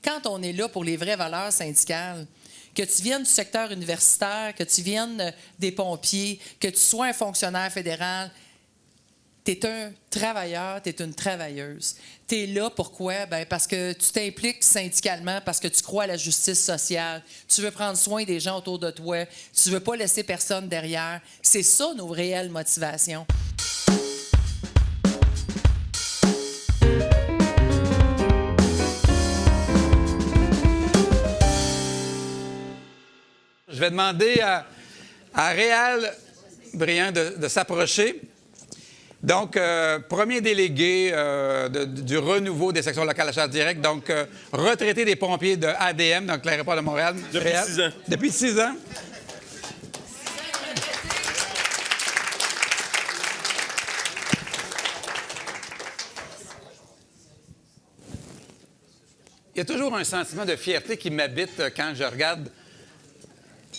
quand on est là pour les vraies valeurs syndicales, que tu viennes du secteur universitaire, que tu viennes des pompiers, que tu sois un fonctionnaire fédéral, tu es un travailleur, tu es une travailleuse. Tu es là, pourquoi? Bien, parce que tu t'impliques syndicalement, parce que tu crois à la justice sociale. Tu veux prendre soin des gens autour de toi. Tu ne veux pas laisser personne derrière. C'est ça, nos réelles motivations. Je vais demander à Réal Briand de s'approcher. Donc, premier délégué du renouveau des sections locales à charge directe, donc retraité des pompiers de ADM, donc l'aéroport de Montréal. Depuis 6 ans. Depuis 6 ans. Il y a toujours un sentiment de fierté qui m'habite quand je regarde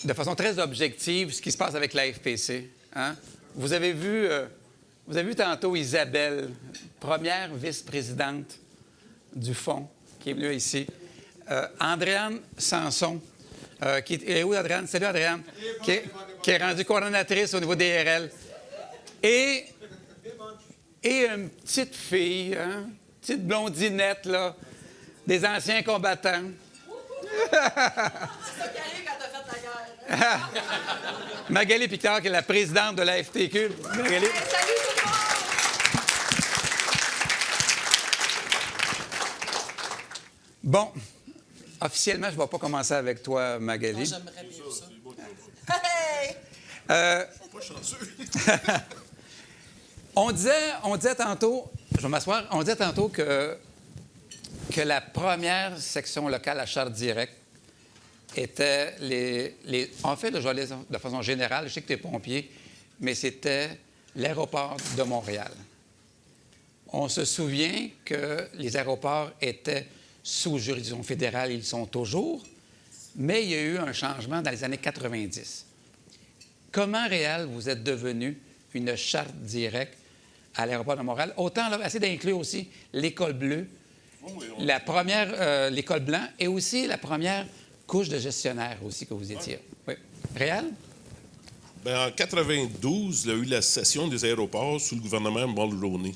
de façon très objective ce qui se passe avec la FPC. Hein? Vous avez vu tantôt Isabelle, première vice-présidente du Fonds, qui est venue ici. Andréane Sanson, qui est où, Andréane? Salut, Andréane. Qui est rendue coordonnatrice au niveau des RL. Et une petite fille, hein? Petite blondinette, là, des anciens combattants. C'est ça qui arrive quand t'as fait la guerre. Magali Picard, qui est la présidente de la FTQ. Magali. Salut tout le monde! Bon, officiellement, je ne vais pas commencer avec toi, Magali. Moi, j'aimerais bien ça. Hey! Pas chanceux. On disait tantôt, je vais m'asseoir, on disait tantôt que la première section locale à charge directe était en fait, je vais aller de façon générale, je sais que tu es pompier, mais c'était l'aéroport de Montréal. On se souvient que les aéroports étaient sous juridiction fédérale, ils sont toujours, mais il y a eu un changement dans les années 90. Comment, Réal, vous êtes devenu une charte directe à l'aéroport de Montréal? Autant, là, essayer d'inclure aussi l'école bleue, la première, l'école blanc, et aussi la première couche de gestionnaire aussi que vous étiez. Oui. Réal? Bien, en 92, il y a eu la cession des aéroports sous le gouvernement Mulroney.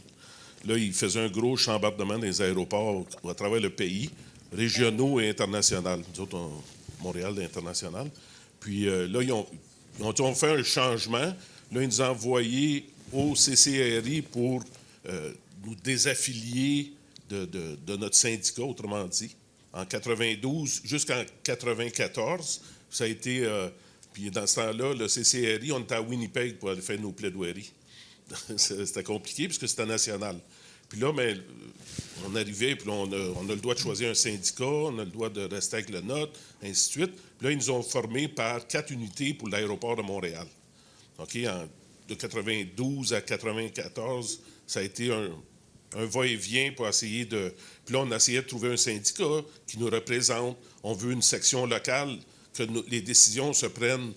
Là, il faisait un gros chambardement des aéroports à travers le pays, régionaux et internationaux. Nous autres, Montréal international. Puis là, ils ont fait un changement. Là, ils nous ont envoyés au CCRI pour nous désaffilier de notre syndicat, autrement dit. En 92 jusqu'en 94, ça a été... puis dans ce temps-là, le CCRI, on était à Winnipeg pour aller faire nos plaidoiries. C'était compliqué puisque c'était national. Puis là, mais, on arrivait, puis là, on a le droit de choisir un syndicat, on a le droit de rester avec le nôtre, ainsi de suite. Puis là, ils nous ont formés par 4 unités pour l'aéroport de Montréal. OK? De 92 à 94, ça a été un va-et-vient pour essayer de... Puis là, on essayait de trouver un syndicat qui nous représente. On veut une section locale, que les décisions se prennent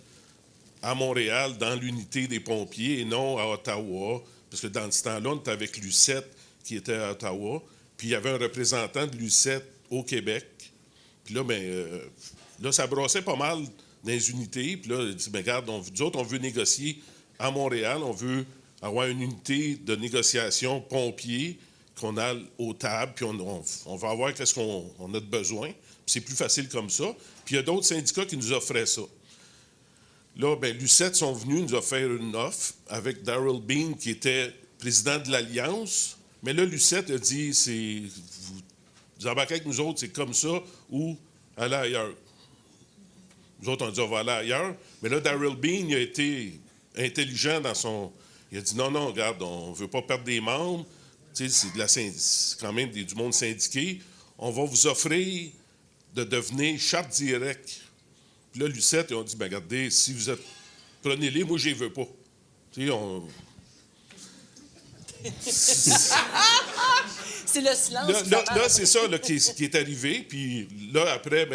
à Montréal, dans l'unité des pompiers, et non à Ottawa. Parce que dans ce temps-là, on était avec l'UCET qui était à Ottawa. Puis il y avait un représentant de l'UCET au Québec. Puis là, là, ça brossait pas mal dans les unités. Puis là, il dit, regarde, nous autres, on veut négocier à Montréal. On veut avoir une unité de négociation pompiers qu'on a aux tables. Puis on va voir qu'est-ce qu'on a de besoin. Puis c'est plus facile comme ça. Puis il y a d'autres syndicats qui nous offraient ça. Là, l'UCET sont venus nous offrir une offre avec Darrell Bean, qui était président de l'Alliance. Mais là, l'UCET a dit, vous embarquez avec nous autres, c'est comme ça, ou allez ailleurs. Nous autres, on a dit, on va aller ailleurs. Mais là, Darrell Bean, il a été intelligent dans son... Il a dit, non, regarde, on ne veut pas perdre des membres. Tu sais, c'est quand même du monde syndiqué. On va vous offrir de devenir charte directe. Puis là, l'UCET, ils ont dit, regardez, si vous êtes... Prenez-les, moi, je les veux pas. Tu sais, C'est le silence. Là, c'est ça là, qui est arrivé. Puis là, après,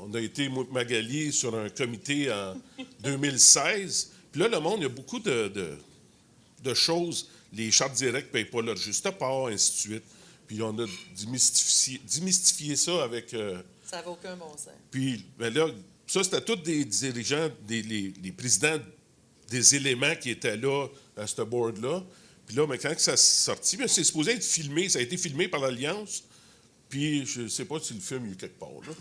on a été, moi et Magali, sur un comité en 2016. Puis là, le monde, il y a beaucoup de choses. Les chartes directes ne payent pas leur juste part, ainsi de suite. Puis on a démystifié ça avec Ça n'avait aucun bon sens. Puis, ben là, ça, c'était tous des dirigeants, les présidents des éléments qui étaient là, à ce board-là. Puis là, mais quand ça s'est sorti, bien, c'est supposé être filmé. Ça a été filmé par l'Alliance. Puis, je ne sais pas si le film est quelque part, là.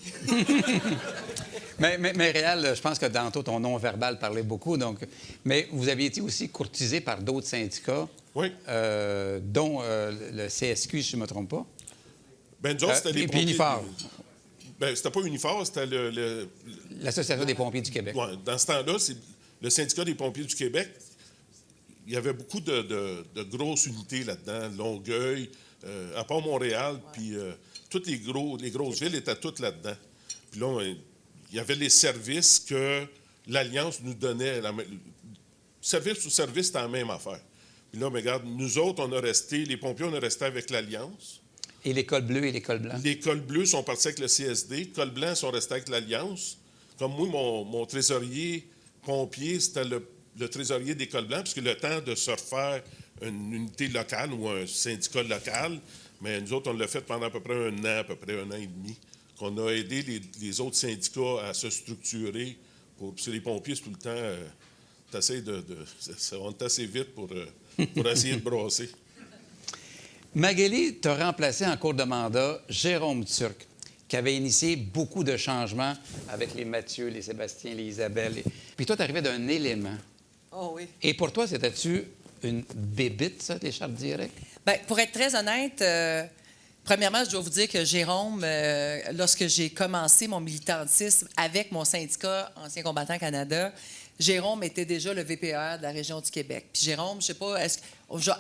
Mais Réal, je pense que tantôt, ton nom verbal parlait beaucoup. Donc, mais vous aviez été aussi courtisé par d'autres syndicats, Oui. dont le CSQ, si je ne me trompe pas. Ben, nous autres, c'était les puis pompiers. Unifor. Ben, c'était pas Unifor, c'était L'Association des pompiers du Québec. Ouais, dans ce temps-là, c'est le syndicat des pompiers du Québec. Il y avait beaucoup de grosses unités là-dedans, Longueuil, à part Montréal, puis toutes les grosses villes étaient toutes là-dedans. Puis là, il y avait les services que l'Alliance nous donnait. Service sous service, c'était la même affaire. Puis là, mais regarde, nous autres, les pompiers, on est resté avec l'Alliance. Et l'école bleue et l'école blanche. Les cols bleus sont partis avec le CSD. Les cols blancs sont restés avec l'Alliance. Comme moi, mon trésorier pompier, c'était le trésorier des cols blancs, puisque le temps de se refaire une unité locale ou un syndicat local, mais nous autres, on l'a fait pendant à peu près un an et demi, qu'on a aidé les autres syndicats à se structurer. Parce que les pompiers, c'est tout le temps, on est assez vite pour essayer de brasser. Magali t'a remplacé en cours de mandat Jérôme Turc, qui avait initié beaucoup de changements avec les Mathieu, les Sébastien, les Isabelle. Puis toi, tu arrivais d'un élément. Oh oui. Et pour toi, c'était-tu une bébite, ça, les chartes directes? Bien, pour être très honnête, premièrement, je dois vous dire que Jérôme, lorsque j'ai commencé mon militantisme avec mon syndicat Anciens combattants Canada, Jérôme était déjà le VPR de la région du Québec. Puis Jérôme, je ne sais pas,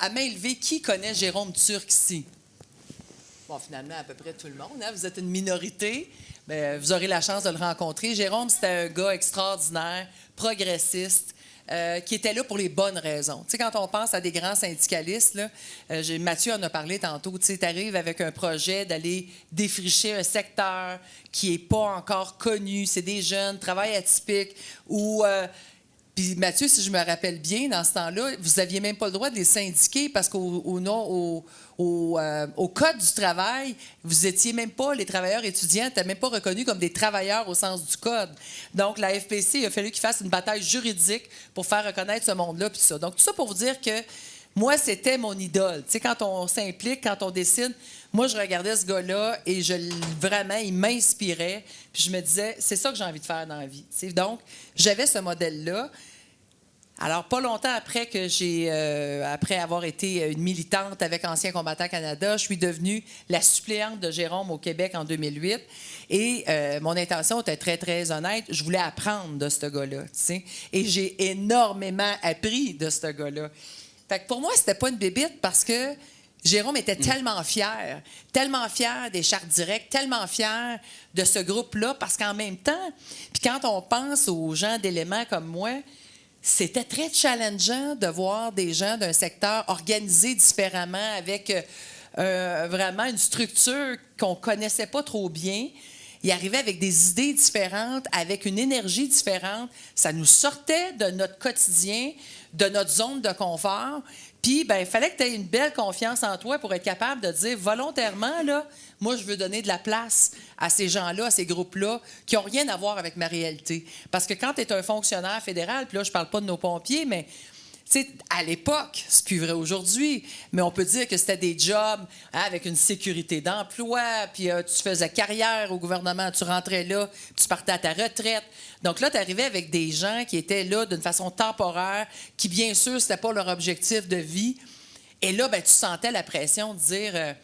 à main levée, qui connaît Jérôme Turc ici? Bon, finalement, à peu près tout le monde. Hein? Vous êtes une minorité. Bien, vous aurez la chance de le rencontrer. Jérôme, c'était un gars extraordinaire, progressiste, qui était là pour les bonnes raisons. Tu sais, quand on pense à des grands syndicalistes, là, Mathieu en a parlé tantôt, tu sais, tu arrives avec un projet d'aller défricher un secteur qui n'est pas encore connu. C'est des jeunes, travail atypique, ou... Puis Mathieu, si je me rappelle bien, dans ce temps-là, vous n'aviez même pas le droit de les syndiquer parce au Code du travail, vous étiez même pas, les travailleurs étudiants n'étaient même pas reconnus comme des travailleurs au sens du Code. Donc, la FPC, il a fallu qu'il fasse une bataille juridique pour faire reconnaître ce monde-là. Puis ça. Donc, tout ça pour vous dire que moi, c'était mon idole. Tu sais, quand on s'implique, quand on décide, moi, je regardais ce gars-là et vraiment, il m'inspirait. Puis je me disais, c'est ça que j'ai envie de faire dans la vie. Tu sais. Donc, j'avais ce modèle-là. Alors, pas longtemps après après avoir été une militante avec Anciens combattants Canada, je suis devenue la suppléante de Jérôme au Québec en 2008. Et mon intention était très, très honnête. Je voulais apprendre de ce gars-là. Tu sais. Et j'ai énormément appris de ce gars-là. Fait que pour moi, c'était pas une bébite parce que Jérôme était tellement fier des chartes directes, tellement fier de ce groupe-là, parce qu'en même temps, puis quand on pense aux gens d'éléments comme moi, c'était très challengeant de voir des gens d'un secteur organisés différemment, avec vraiment une structure qu'on connaissait pas trop bien. Ils arrivaient avec des idées différentes, avec une énergie différente. Ça nous sortait de notre quotidien, de notre zone de confort. Puis, ben, il fallait que tu aies une belle confiance en toi pour être capable de dire volontairement, là, moi, je veux donner de la place à ces gens-là, à ces groupes-là, qui n'ont rien à voir avec ma réalité. Parce que quand tu es un fonctionnaire fédéral, puis là, je ne parle pas de nos pompiers, mais tu sais, à l'époque, c'est plus vrai aujourd'hui, mais on peut dire que c'était des jobs avec une sécurité d'emploi, puis tu faisais carrière au gouvernement, tu rentrais là, puis tu partais à ta retraite. Donc là, tu arrivais avec des gens qui étaient là d'une façon temporaire, qui, bien sûr, ce n'était pas leur objectif de vie. Et là, ben, tu sentais la pression de dire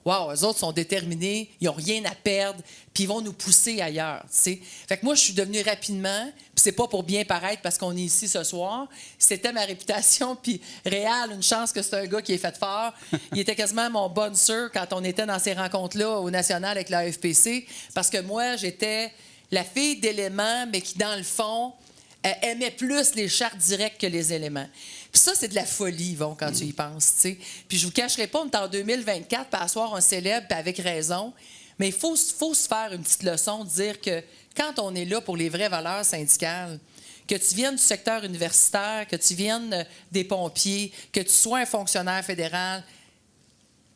wow, eux autres sont déterminés, ils n'ont rien à perdre, puis ils vont nous pousser ailleurs. T'sais. Fait que moi, je suis devenue rapidement, puis c'est pas pour bien paraître parce qu'on est ici ce soir, c'était ma réputation, puis Réal, une chance que c'est un gars qui est fait fort. Il était quasiment mon bon sœur quand on était dans ces rencontres-là au National avec la FPC, parce que moi, j'étais la fille d'éléments, mais qui, dans le fond, aimait plus les chartes directes que les éléments. Puis ça, c'est de la folie, Yvon, quand tu y penses, tu sais. Puis je vous cacherai pas, on est en 2024, puis à soir, on célèbre, puis avec raison. Mais il faut se faire une petite leçon, de dire que quand on est là pour les vraies valeurs syndicales, que tu viennes du secteur universitaire, que tu viennes des pompiers, que tu sois un fonctionnaire fédéral,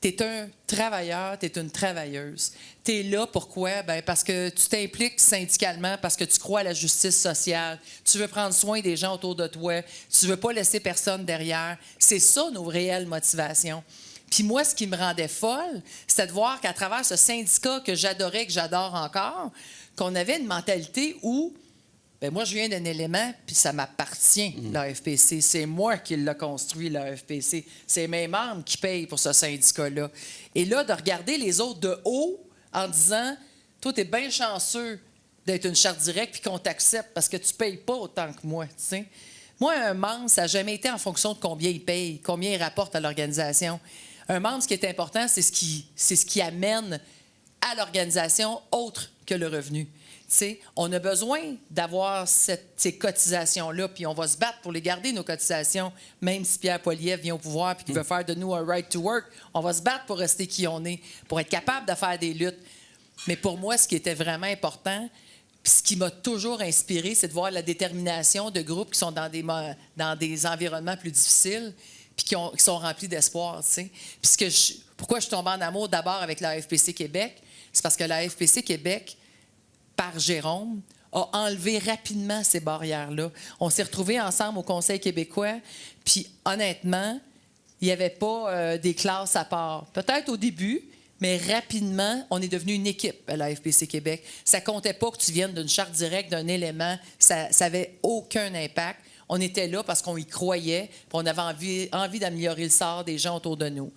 Tu es un travailleur, tu es une travailleuse. Tu es là, pourquoi? Bien, parce que tu t'impliques syndicalement, parce que tu crois à la justice sociale. Tu veux prendre soin des gens autour de toi. Tu ne veux pas laisser personne derrière. C'est ça, nos réelles motivations. Puis moi, ce qui me rendait folle, c'était de voir qu'à travers ce syndicat que j'adorais, que j'adore encore, qu'on avait une mentalité où, bien, moi, je viens d'un élément, puis ça m'appartient, l'AFPC. C'est moi qui l'ai construit, l'AFPC. C'est mes membres qui payent pour ce syndicat-là. Et là, de regarder les autres de haut en disant, toi, t'es bien chanceux d'être une charte directe puis qu'on t'accepte parce que tu ne payes pas autant que moi, tu sais. Moi, un membre, ça n'a jamais été en fonction de combien il paye, combien il rapporte à l'organisation. Un membre, ce qui est important, c'est ce qui amène à l'organisation autre que le revenu. T'sais, on a besoin d'avoir ces cotisations-là, puis on va se battre pour les garder, nos cotisations, même si Pierre Poilievre vient au pouvoir et qu'il veut faire de nous un right to work. On va se battre pour rester qui on est, pour être capable de faire des luttes. Mais pour moi, ce qui était vraiment important, puis ce qui m'a toujours inspiré, c'est de voir la détermination de groupes qui sont dans des environnements plus difficiles, puis qui sont remplis d'espoir. Puis pourquoi je suis tombée en amour d'abord avec la FPC Québec, c'est parce que la FPC Québec, par Jérôme, a enlevé rapidement ces barrières-là. On s'est retrouvés ensemble au Conseil québécois, puis honnêtement, il n'y avait pas des classes à part. Peut-être au début, mais rapidement, on est devenu une équipe à la FPC Québec. Ça ne comptait pas que tu viennes d'une charte directe, d'un élément. Ça n'avait aucun impact. On était là parce qu'on y croyait, puis on avait envie d'améliorer le sort des gens autour de nous.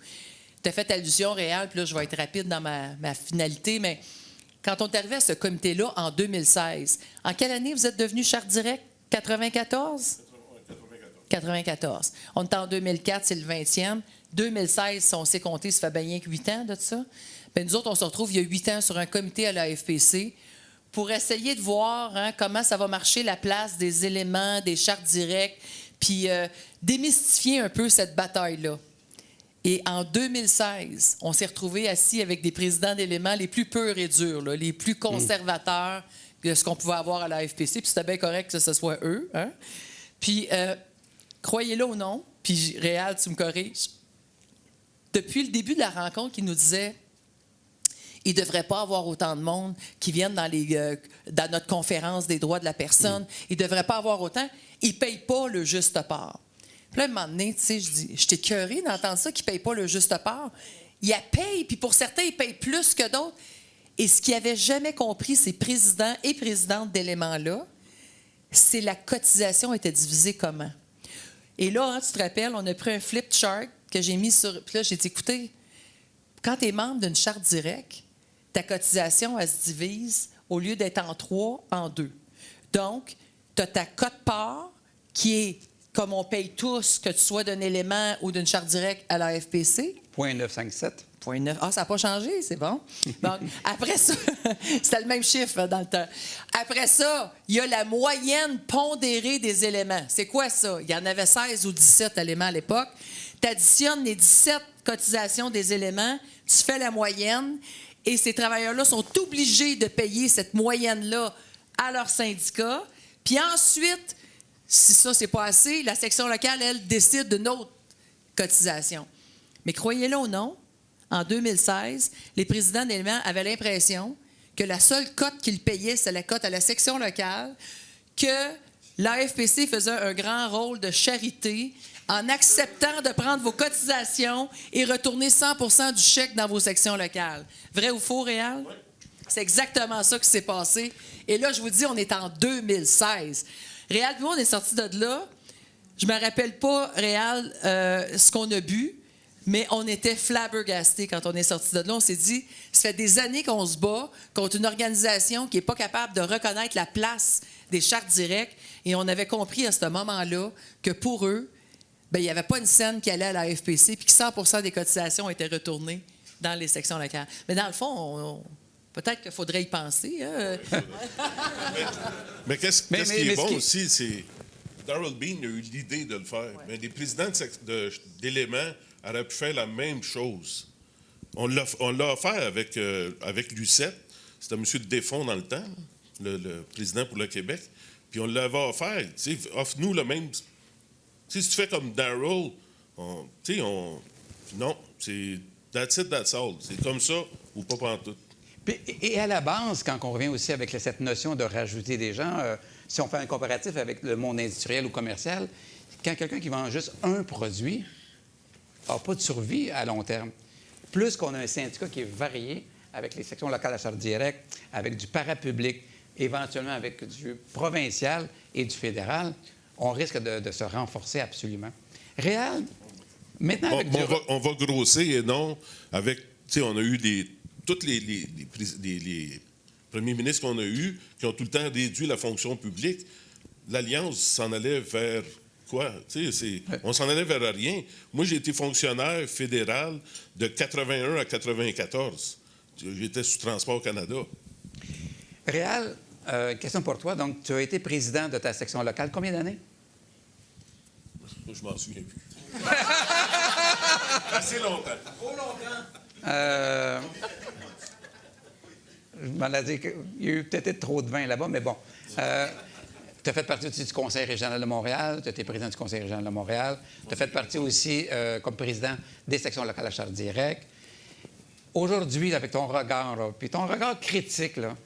Tu as fait allusion réelle, puis là, je vais être rapide dans ma finalité, mais quand on est arrivé à ce comité-là en 2016, en quelle année vous êtes devenu charte directe? 94? 94. On est en 2004, c'est le 20e. 2016, si on s'est compté, ça fait bien rien que 8 ans de ça. Bien, nous autres, on se retrouve il y a 8 ans sur un comité à la FPC pour essayer de voir comment ça va marcher la place des éléments, des chartes directes, puis démystifier un peu cette bataille-là. Et en 2016, on s'est retrouvés assis avec des présidents d'éléments les plus purs et durs, là, les plus conservateurs de ce qu'on pouvait avoir à la FPC, puis c'était bien correct que ce soit eux. Hein? Puis, croyez-le ou non, puis Réal, tu me corriges, depuis le début de la rencontre, ils nous disaient il ne devrait pas avoir autant de monde qui viennent dans notre conférence des droits de la personne. Il ne devrait pas avoir autant. Ils ne payent pas le juste part. Puis là, à un moment donné, tu sais, je dis, j'étais écœurée d'entendre ça, qu'ils ne payent pas le juste part. Ils la payent, puis pour certains, ils payent plus que d'autres. Et ce qu'ils n'avaient jamais compris, ces présidents et présidentes d'éléments-là, c'est la cotisation était divisée comment. Et là, tu te rappelles, on a pris un flip chart que j'ai mis sur... Puis là, j'ai dit, écoutez, quand tu es membre d'une charte directe, ta cotisation, elle se divise, au lieu d'être en 3, en 2. Donc, tu as ta cote-part qui est, comme on paye tous, que tu sois d'un élément ou d'une charte directe à la FPC. 0,957. 0,9. Ah, ça n'a pas changé, c'est bon. Donc, après ça, c'était le même chiffre dans le temps. Après ça, il y a la moyenne pondérée des éléments. C'est quoi ça? Il y en avait 16 ou 17 éléments à l'époque. Tu additionnes les 17 cotisations des éléments, tu fais la moyenne, et ces travailleurs-là sont obligés de payer cette moyenne-là à leur syndicat. Puis ensuite, si ça, c'est pas assez, la section locale, elle, décide d'une autre cotisation. Mais croyez-le ou non, en 2016, les présidents d'éléments avaient l'impression que la seule cote qu'ils payaient, c'est la cote à la section locale, que l'AFPC faisait un grand rôle de charité en acceptant de prendre vos cotisations et retourner 100% du chèque dans vos sections locales. Vrai ou faux, Réal? Oui. C'est exactement ça qui s'est passé. Et là, je vous dis, on est en 2016. Réal, nous, on est sortis de là. Je ne me rappelle pas, Réal, ce qu'on a bu, mais on était flabbergastés quand on est sortis de là. On s'est dit, ça fait des années qu'on se bat contre une organisation qui n'est pas capable de reconnaître la place des chartes directes. Et on avait compris à ce moment-là que pour eux, bien, il n'y avait pas une scène qui allait à la FPC puis que 100% des cotisations étaient retournées dans les sections locales. Mais dans le fond, peut-être qu'il faudrait y penser. Hein? Mais qu'est-ce qui est bon aussi, c'est Darrell Bean a eu l'idée de le faire. Ouais. Mais les présidents d'éléments auraient pu faire la même chose. On l'a offert avec Lucette. C'était M. Desfonds dans le temps, le président pour le Québec. Puis on l'avait offert. Offre-nous le même... si tu fais comme Darrell, non, c'est That's it, that's all. C'est comme ça ou pas pantoute. Et à la base, quand on revient aussi avec cette notion de rajouter des gens, si on fait un comparatif avec le monde industriel ou commercial, quand quelqu'un qui vend juste un produit n'a pas de survie à long terme, plus qu'on a un syndicat qui est varié avec les sections locales d'achat direct, avec du parapublic, éventuellement avec du provincial et du fédéral, on risque de se renforcer absolument. Réal, maintenant avec on va grossir et non avec... Tu sais, on a eu tous les premiers ministres qu'on a eus qui ont tout le temps réduit la fonction publique. L'Alliance s'en allait vers quoi? Tu sais, on s'en allait vers rien. Moi, j'ai été fonctionnaire fédéral de 81 à 94. J'étais sous Transport Canada. Réal, question pour toi. Donc, tu as été président de ta section locale. Combien d'années? Je m'en souviens plus. Assez longtemps. Trop longtemps. Je m'en ai dit qu'il y a eu peut-être trop de vin là-bas, mais bon. Tu as fait partie aussi du Conseil régional de Montréal. Tu as été président du Conseil régional de Montréal. Tu as fait partie aussi comme président des sections locales d'achat direct. Aujourd'hui, avec ton regard, là, puis ton regard critique, là,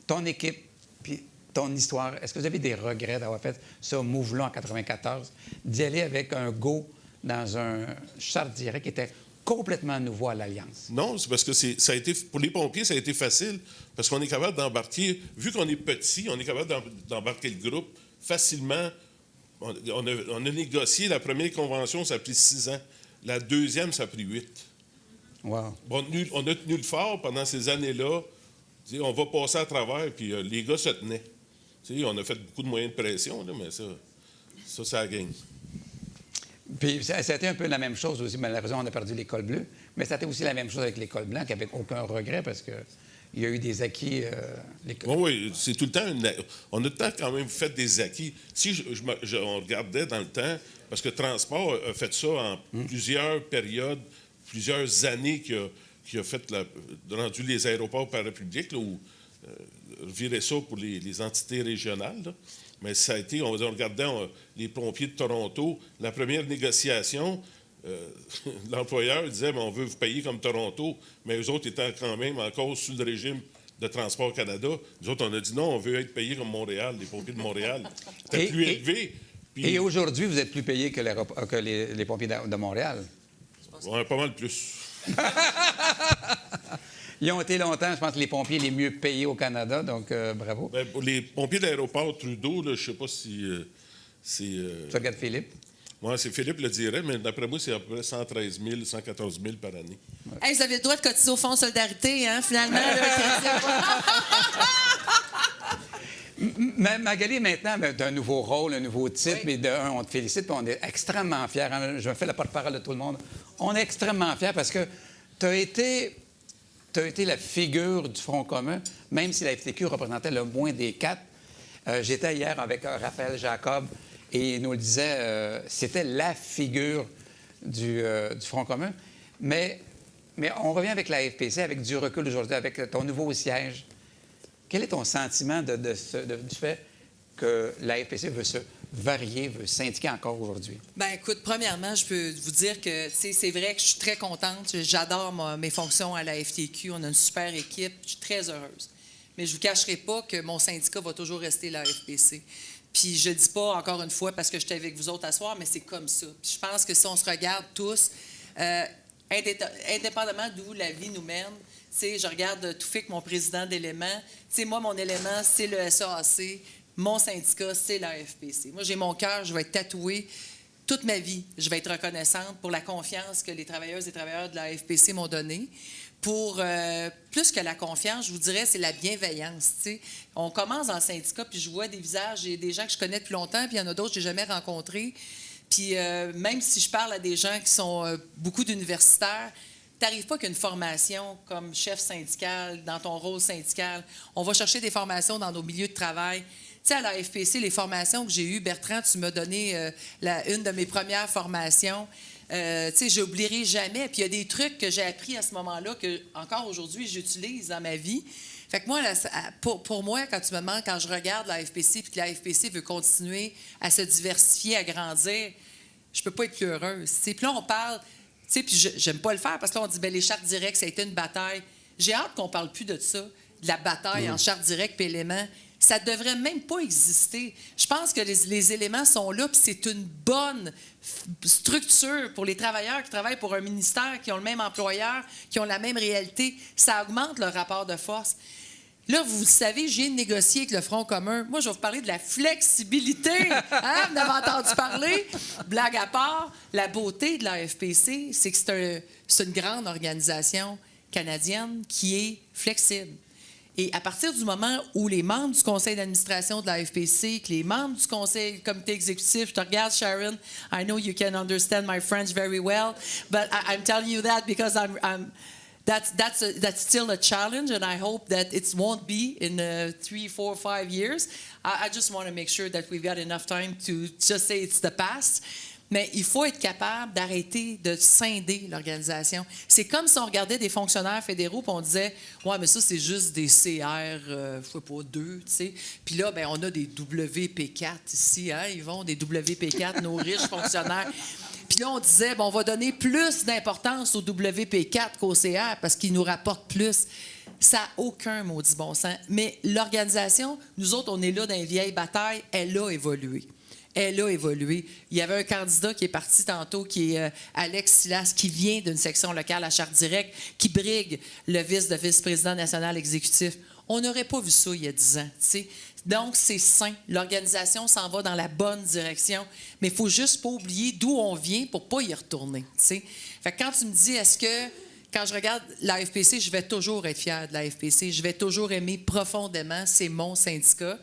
ton équipe, puis ton histoire, est-ce que vous avez des regrets d'avoir fait ce move-là en 94, d'y aller avec un go dans un charte direct qui était complètement nouveau à l'Alliance? Non, c'est parce que ça a été, pour les pompiers, ça a été facile, parce qu'on est capable d'embarquer, vu qu'on est petit, on est capable d'embarquer le groupe facilement. On a négocié, la première convention, ça a pris 6 ans. La deuxième, ça a pris 8. Wow. On a tenu le fort pendant ces années-là. On va passer à travers, puis les gars se tenaient. On a fait beaucoup de moyens de pression, là, mais ça a gagné. Puis ça a été un peu la même chose aussi. Malheureusement, on a perdu l'école bleue, mais ça a été aussi la même chose avec l'école blanche, avec aucun regret, parce qu'il y a eu des acquis. Oui, c'est tout le temps... On a tout le temps quand même fait des acquis. Si on regardait dans le temps, parce que Transport a fait ça en plusieurs périodes, plusieurs années qui a fait rendu les aéroports parapublics, là, ou virer ça pour les entités régionales. Là. Mais ça a été, on regardait les pompiers de Toronto, la première négociation, l'employeur disait, on veut vous payer comme Toronto, mais eux autres étant quand même encore sous le régime de Transport Canada. Nous autres, on a dit non, on veut être payés comme Montréal, les pompiers de Montréal. C'était plus élevé. Puis, et aujourd'hui, vous êtes plus payés que les pompiers de Montréal? Pas mal plus. Ils ont été longtemps, je pense, les pompiers les mieux payés au Canada, donc bravo. Bien, pour les pompiers de l'aéroport Trudeau, là, je ne sais pas si c'est... Tu regardes Philippe? Moi, c'est Philippe le dirait, mais d'après moi, c'est à peu près 113 000, 114 000 par année. Hey, vous avez le droit de cotiser au Fonds Solidarité, hein, finalement. Là, Magali, maintenant, d'un nouveau rôle, un nouveau titre, mais on te félicite, puis on est extrêmement fiers. Hein, je me fais la porte-parole de tout le monde. On est extrêmement fiers parce que tu as été la figure du Front commun, même si la FTQ représentait le moins des 4. J'étais hier avec Raphaël Jacob et il nous le disait, c'était la figure du Front commun. Mais on revient avec la FPC, avec du recul aujourd'hui, avec ton nouveau siège. Quel est ton sentiment du fait que la FPC veut se varier, veut syndiquer encore aujourd'hui? Bien, écoute, premièrement, je peux vous dire que c'est vrai que je suis très contente. J'adore mes fonctions à la FTQ. On a une super équipe. Je suis très heureuse. Mais je ne vous cacherai pas que mon syndicat va toujours rester la FPC. Puis je ne dis pas, encore une fois, parce que j'étais avec vous autres à soir, mais c'est comme ça. Puis je pense que si on se regarde tous, indépendamment d'où la vie nous mène, je regarde Toufik, mon président d'élément. Moi, mon élément, c'est le SAAC. Mon syndicat, c'est la FPC. Moi, j'ai mon cœur, je vais être tatouée toute ma vie. Je vais être reconnaissante pour la confiance que les travailleuses et travailleurs de la FPC m'ont donnée. Pour plus que la confiance, je vous dirais, c'est la bienveillance. T'sais. On commence dans le syndicat, puis je vois des visages, j'ai des gens que je connais depuis longtemps, puis il y en a d'autres que je n'ai jamais rencontrés. Puis même si je parle à des gens qui sont beaucoup d'universitaires, tu n'arrives pas qu'une formation comme chef syndical, dans ton rôle syndical. On va chercher des formations dans nos milieux de travail. Tu sais, à la FPC, les formations que j'ai eues, Bertrand, tu m'as donné une de mes premières formations. Tu sais, je n'oublierai jamais. Puis il y a des trucs que j'ai appris à ce moment-là que, encore aujourd'hui, j'utilise dans ma vie. Fait que moi, pour moi, quand tu me demandes, quand je regarde la FPC puis que la FPC veut continuer à se diversifier, à grandir, je peux pas être plus heureuse. Puis là, on parle sais, puis j'aime pas le faire parce que là, on dit, ben les chartes directes, ça a été une bataille. J'ai hâte qu'on parle plus de ça, de la bataille en charte directe et éléments. Ça devrait même pas exister. Je pense que les éléments sont là, puis c'est une bonne structure pour les travailleurs qui travaillent pour un ministère, qui ont le même employeur, qui ont la même réalité. Ça augmente leur rapport de force. Là, vous le savez, j'ai négocié avec le Front commun. Moi, je vais vous parler de la flexibilité. Hein? Vous en avez entendu parler? Blague à part, la beauté de la FPC, c'est que c'est une grande organisation canadienne qui est flexible. Et à partir du moment où les membres du conseil d'administration de la FPC, que les membres du conseil du comité exécutif, je te regarde, Sharon, I know you can understand my French very well, but I'm telling you that because that's still a challenge, and I hope that it won't be in 3, 4, 5 years. I just want to make sure that we've got enough time to just say it's the past. Mais il faut être capable d'arrêter de scinder l'organisation. C'est comme si on regardait des fonctionnaires fédéraux et on disait « Ouais, mais ça, c'est juste des CR, je sais pas, 2, tu sais. » Puis là, ben, on a des WP4 ici, hein, ils vont des WP4, nos riches fonctionnaires. Puis là, on disait « Bon, on va donner plus d'importance aux WP4 qu'aux CR parce qu'ils nous rapportent plus. » Ça n'a aucun maudit bon sens. Mais l'organisation, nous autres, on est là dans les vieilles batailles, elle a évolué. Elle a évolué. Il y avait un candidat qui est parti tantôt, qui est Alex Silas, qui vient d'une section locale à Charte directe, qui brigue le vice-président national exécutif. On n'aurait pas vu ça il y a 10 ans. T'sais. Donc, c'est sain. L'organisation s'en va dans la bonne direction. Mais il ne faut juste pas oublier d'où on vient pour ne pas y retourner. T'sais. Fait que quand tu me dis, est-ce que, quand je regarde la FPC, je vais toujours être fière de la FPC. Je vais toujours aimer profondément. C'est mon syndicat.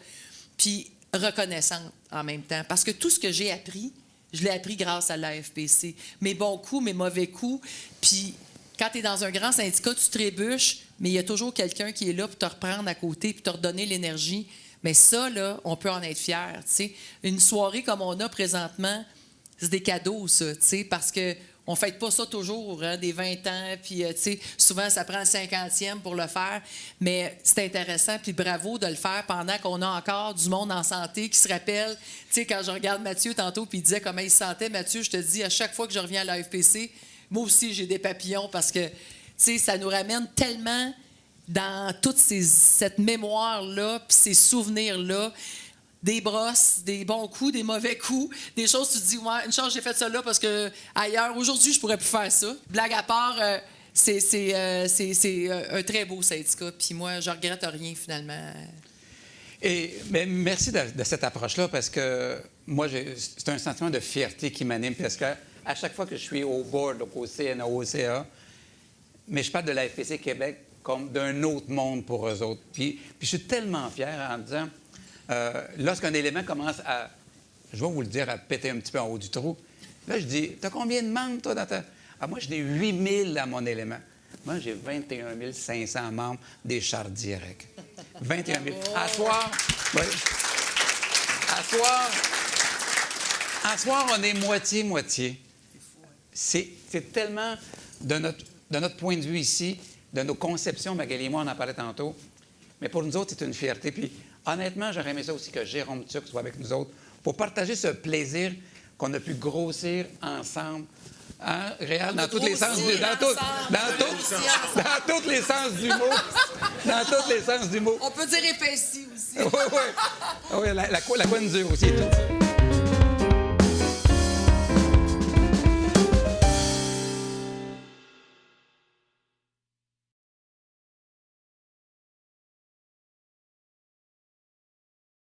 Puis, reconnaissante en même temps. Parce que tout ce que j'ai appris, je l'ai appris grâce à l'AFPC. Mes bons coups, mes mauvais coups. Puis, quand tu es dans un grand syndicat, tu trébuches, mais il y a toujours quelqu'un qui est là pour te reprendre à côté puis te redonner l'énergie. Mais ça, là, on peut en être fier. T'sais. Une soirée comme on a présentement, c'est des cadeaux, ça, parce que on ne fête pas ça toujours, hein, des 20 ans, puis souvent, ça prend le 50e pour le faire, mais c'est intéressant, puis bravo de le faire pendant qu'on a encore du monde en santé qui se rappelle. Quand je regarde Mathieu tantôt, puis il disait comment il se sentait, Mathieu, je te dis, à chaque fois que je reviens à l'AFPC, moi aussi, j'ai des papillons parce que ça nous ramène tellement dans toute cette mémoire-là, puis ces souvenirs-là, des brosses, des bons coups, des mauvais coups, des choses, tu te dis, ouais, une chance, j'ai fait ça là parce que ailleurs, aujourd'hui, je pourrais plus faire ça. Blague à part, c'est un très beau syndicat. Puis moi, je regrette rien, finalement. Mais merci de cette approche-là parce que moi, c'est un sentiment de fierté qui m'anime parce qu'à chaque fois que je suis au board, donc au CNA, au CA, mais je parle de la FPC Québec comme d'un autre monde pour eux autres. Puis je suis tellement fier en disant... lorsqu'un élément commence à, je vais vous le dire, à péter un petit peu en haut du trou, là, je dis, t'as combien de membres, toi, dans ta... Ah, moi, j'ai 8 000 à mon élément. Moi, j'ai 21 500 membres des chartes directes. 21 000. À soir, oui. À soir, on est moitié-moitié. C'est tellement, de notre point de vue ici, de nos conceptions, Magali et moi, on en parlait tantôt, mais pour nous autres, c'est une fierté. Puis, honnêtement, j'aurais aimé ça aussi que Jérôme Tuc soit avec nous autres pour partager ce plaisir qu'on a pu grossir ensemble. Hein, Réal, dans tous les sens du dans tous les sens du mot. Dans tous les sens du mot. On peut dire épaissi aussi. Oui, la couenne dure aussi. Tout.